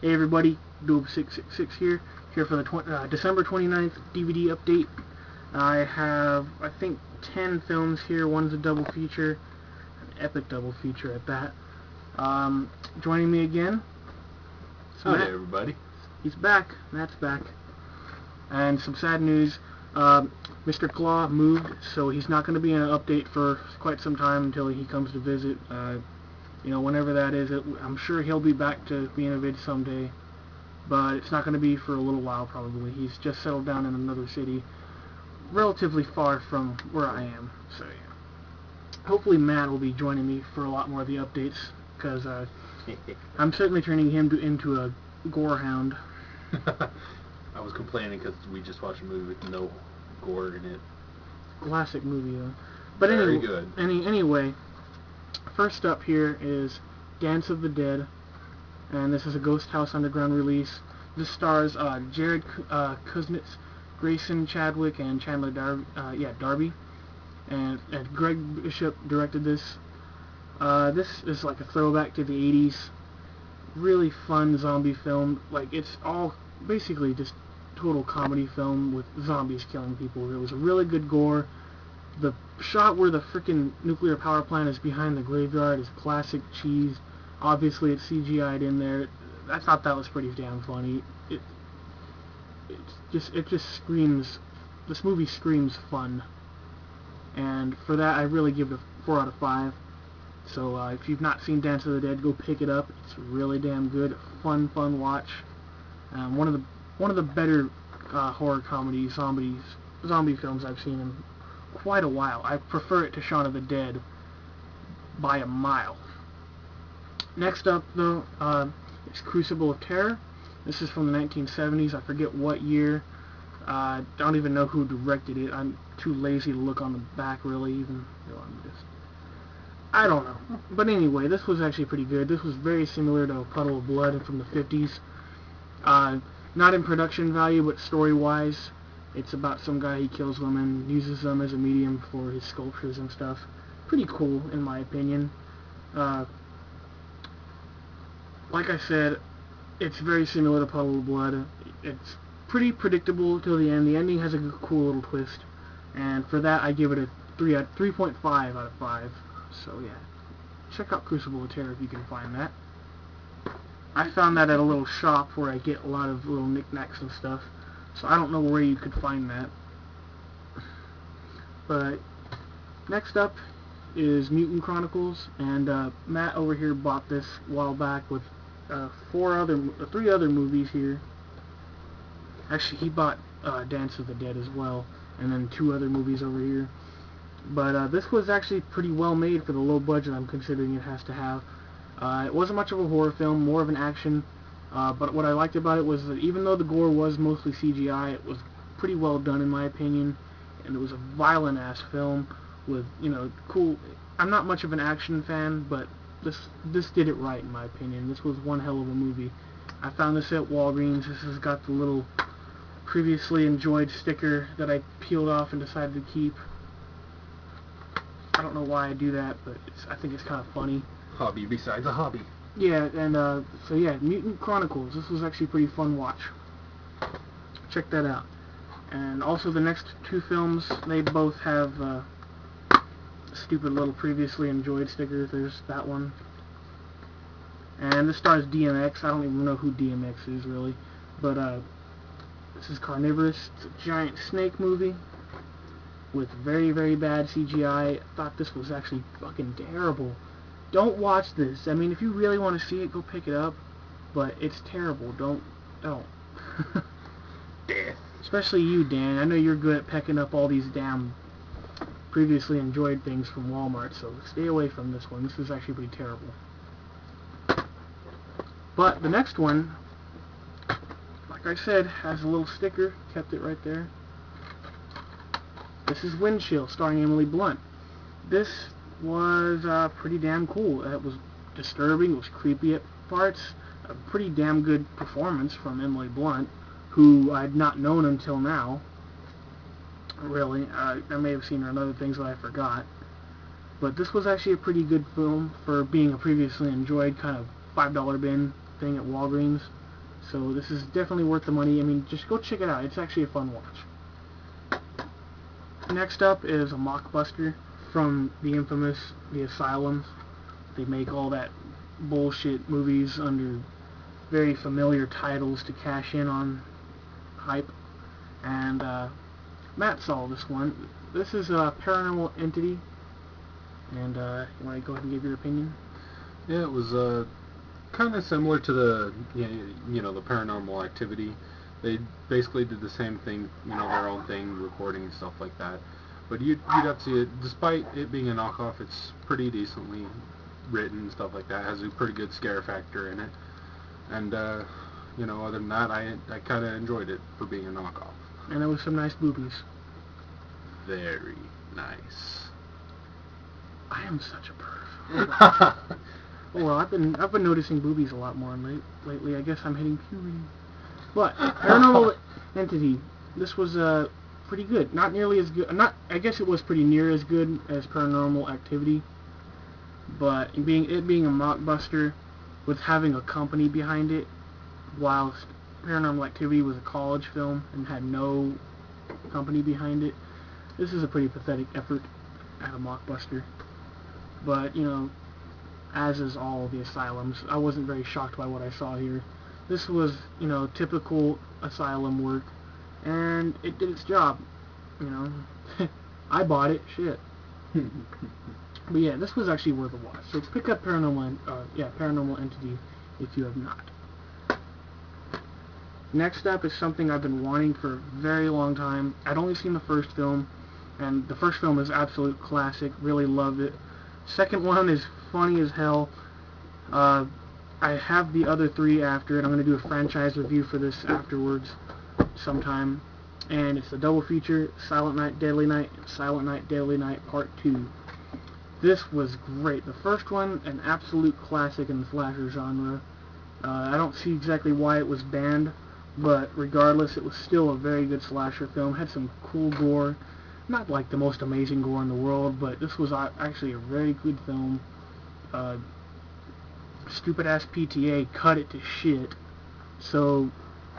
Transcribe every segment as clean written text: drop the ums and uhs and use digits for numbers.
Hey everybody, Doob666 here for the December 29th DVD update. I have, I think, 10 films here. One's a double feature, an epic double feature at that. Joining me again, Hi everybody. He's back. Matt's back. And some sad news, Mr. Claw moved, so he's not going to be in an update for quite some time until he comes to visit. Whenever that is, I'm sure he'll be back to being a vid someday, but it's not going to be for a little while probably. He's just settled down in another city, relatively far from where I am, so yeah. Hopefully Matt will be joining me for a lot more of the updates, because I'm certainly turning him into a gore hound. I was complaining because we just watched a movie with no gore in it. Classic movie though. But Very good. Anyway, first up here is Dance of the Dead, and this is a Ghost House Underground release. This stars Jared Kuznets, Grayson Chadwick, and Chandler Darby, and Greg Bishop directed this. This is like a throwback to the 80s. Really fun zombie film. Like, it's all basically just total comedy film with zombies killing people. It was a really good gore. The shot where the freaking nuclear power plant is behind the graveyard is classic cheese. Obviously it's CGI'd in there. I thought that was pretty damn funny. It just screams, this movie screams fun. And for that I really give it a 4 out of 5. So if you've not seen Dance of the Dead, go pick it up. It's really damn good. Fun watch. One of the better horror comedy zombie films I've seen in quite a while. I prefer it to Shaun of the Dead by a mile. Next up, though, is Crucible of Terror. This is from the 1970s. I forget what year. I don't even know who directed it. I'm too lazy to look on the back, really, even though I don't know. But anyway, this was actually pretty good. This was very similar to A Puddle of Blood from the 50s. Not in production value, but story-wise, it's about some guy, he kills women, uses them as a medium for his sculptures and stuff. Pretty cool, in my opinion. Like I said, it's very similar to Puddle of Blood. It's pretty predictable till the end. The ending has a cool little twist, and for that I give it a 3.5 out of 5. So yeah, check out Crucible of Terror if you can find that. I found that at a little shop where I get a lot of little knickknacks and stuff, so I don't know where you could find that. But next up is Mutant Chronicles, and Matt over here bought this a while back with 3 other movies here. Actually, he bought Dance of the Dead as well, and then 2 other movies over here. But this was actually pretty well made for the low budget I'm considering it has to have. It wasn't much of a horror film, more of an action, but what I liked about it was that even though the gore was mostly CGI, it was pretty well done in my opinion, and it was a violent-ass film with, cool... I'm not much of an action fan, but this did it right in my opinion. This was one hell of a movie. I found this at Walgreens. This has got the little previously enjoyed sticker that I peeled off and decided to keep. I don't know why I do that, but I think it's kind of funny. Hobby besides a hobby. Yeah, and so yeah, Mutant Chronicles. This was actually a pretty fun watch. Check that out. And also the next 2 films, they both have stupid little previously enjoyed stickers. There's that one. And this stars DMX. I don't even know who DMX is really, but this is Carnivorous. It's a giant snake movie with very, very bad CGI. I thought this was actually fucking terrible. Don't watch this. I mean, if you really want to see it, go pick it up. But it's terrible. Don't. Especially you, Dan. I know you're good at picking up all these damn previously enjoyed things from Walmart, so stay away from this one. This is actually pretty terrible. But the next one, like I said, has a little sticker. Kept it right there. This is Windshield, starring Emily Blunt. This was pretty damn cool. It was disturbing, it was creepy at parts. A pretty damn good performance from Emily Blunt, who I'd not known until now. Really, I may have seen her in other things that I forgot. But this was actually a pretty good film for being a previously enjoyed kind of $5 bin thing at Walgreens. So this is definitely worth the money. I mean, just go check it out. It's actually a fun watch. Next up is a mockbuster from the infamous The Asylum. They make all that bullshit movies under very familiar titles to cash in on hype. And Matt saw this one. This is a Paranormal Entity. And you want to go ahead and give your opinion? Yeah, it was kind of similar to the the Paranormal Activity. They basically did the same thing, their own thing, recording and stuff like that. But you'd have to see it. Despite it being a knockoff, it's pretty decently written and stuff like that. It has a pretty good scare factor in it. And other than that, I kind of enjoyed it for being a knockoff. And there was some nice boobies. Very nice. I am such a perv. Oh well, I've been noticing boobies a lot more lately. I guess I'm hitting puberty. But Paranormal Entity, this was pretty good. Not nearly as good. I guess it was pretty near as good as Paranormal Activity. But it being a mockbuster with having a company behind it, whilst Paranormal Activity was a college film and had no company behind it, this is a pretty pathetic effort at a mockbuster. But as is all the Asylums, I wasn't very shocked by what I saw here. This was, typical Asylum work, and it did its job. I bought it. Shit. But yeah, this was actually worth a watch. So pick up Paranormal Entity if you have not. Next up is something I've been wanting for a very long time. I'd only seen the first film, and the first film is absolute classic. Really loved it. Second one is funny as hell. I have the other three after it. I'm going to do a franchise review for this afterwards sometime. And it's a double feature, Silent Night, Deadly Night, and Silent Night, Deadly Night Part 2. This was great. The first one, an absolute classic in the slasher genre. I don't see exactly why it was banned, but regardless, it was still a very good slasher film. Had some cool gore. Not like the most amazing gore in the world, but this was actually a very good film. Stupid-ass PTA cut it to shit. So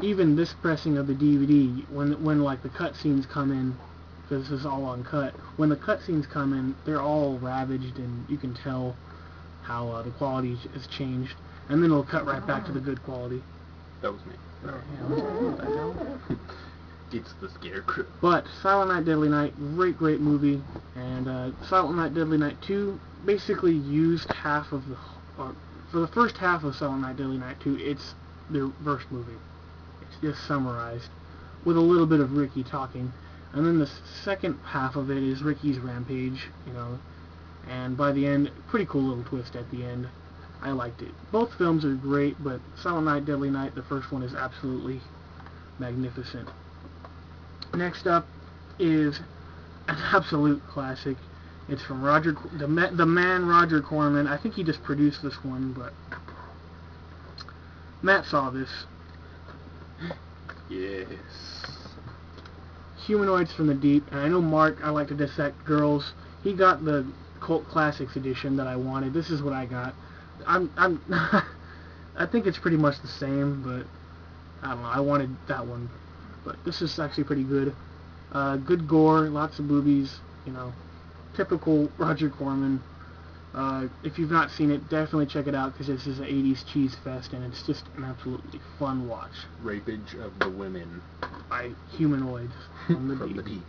even this pressing of the DVD, when like the cutscenes come in, because this is all uncut, when the cutscenes come in, they're all ravaged, and you can tell how the quality has changed. And then it'll cut right back to the good quality. That was me. What the hell? It's the Scarecrow. But Silent Night, Deadly Night, great movie. And Silent Night, Deadly Night 2 basically used half of the... for the first half of Silent Night, Deadly Night 2, it's the first movie. It's just summarized with a little bit of Ricky talking. And then the second half of it is Ricky's rampage, and by the end, pretty cool little twist at the end. I liked it. Both films are great, but Silent Night, Deadly Night, the first one is absolutely magnificent. Next up is an absolute classic. It's from the man Roger Corman. I think he just produced this one, but Matt saw this. Yes. Humanoids from the Deep, and I know Mark, I like to dissect girls. He got the Cult Classics edition that I wanted. This is what I got. I think it's pretty much the same, but I don't know. I wanted that one, but this is actually pretty good. Good gore, lots of boobies. Typical Roger Corman. If you've not seen it, definitely check it out, because this is an 80s cheese fest, and it's just an absolutely fun watch. Rapage of the women. By Humanoids from the From Deep. the Deep.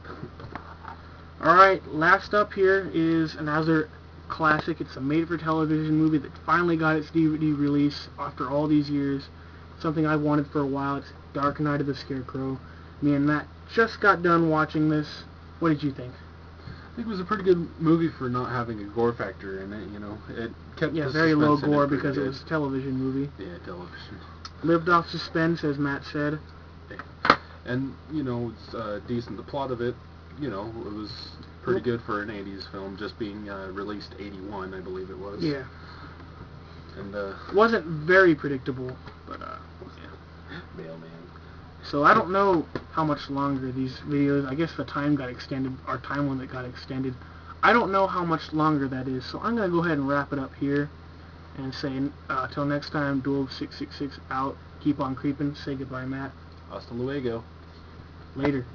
Alright, last up here is another classic. It's a made-for-television movie that finally got its DVD release after all these years. Something I've wanted for a while. It's Dark Night of the Scarecrow. Me and Matt just got done watching this. What did you think? I think it was a pretty good movie for not having a gore factor in it, It kept the very low suspense in gore it pretty because it good. was a television movie. Yeah, television. Lived off suspense, as Matt said. And, it's decent. The plot of it, it was pretty good for an 80s film, just being released 81, I believe it was. Yeah. And, wasn't very predictable, but, yeah. Mailman. So I don't know how much longer these videos, I guess the time got extended, our time limit got extended. I don't know how much longer that is, so I'm going to go ahead and wrap it up here. and say, till next time, Duel 666 out. Keep on creeping. Say goodbye, Matt. Hasta luego. Later.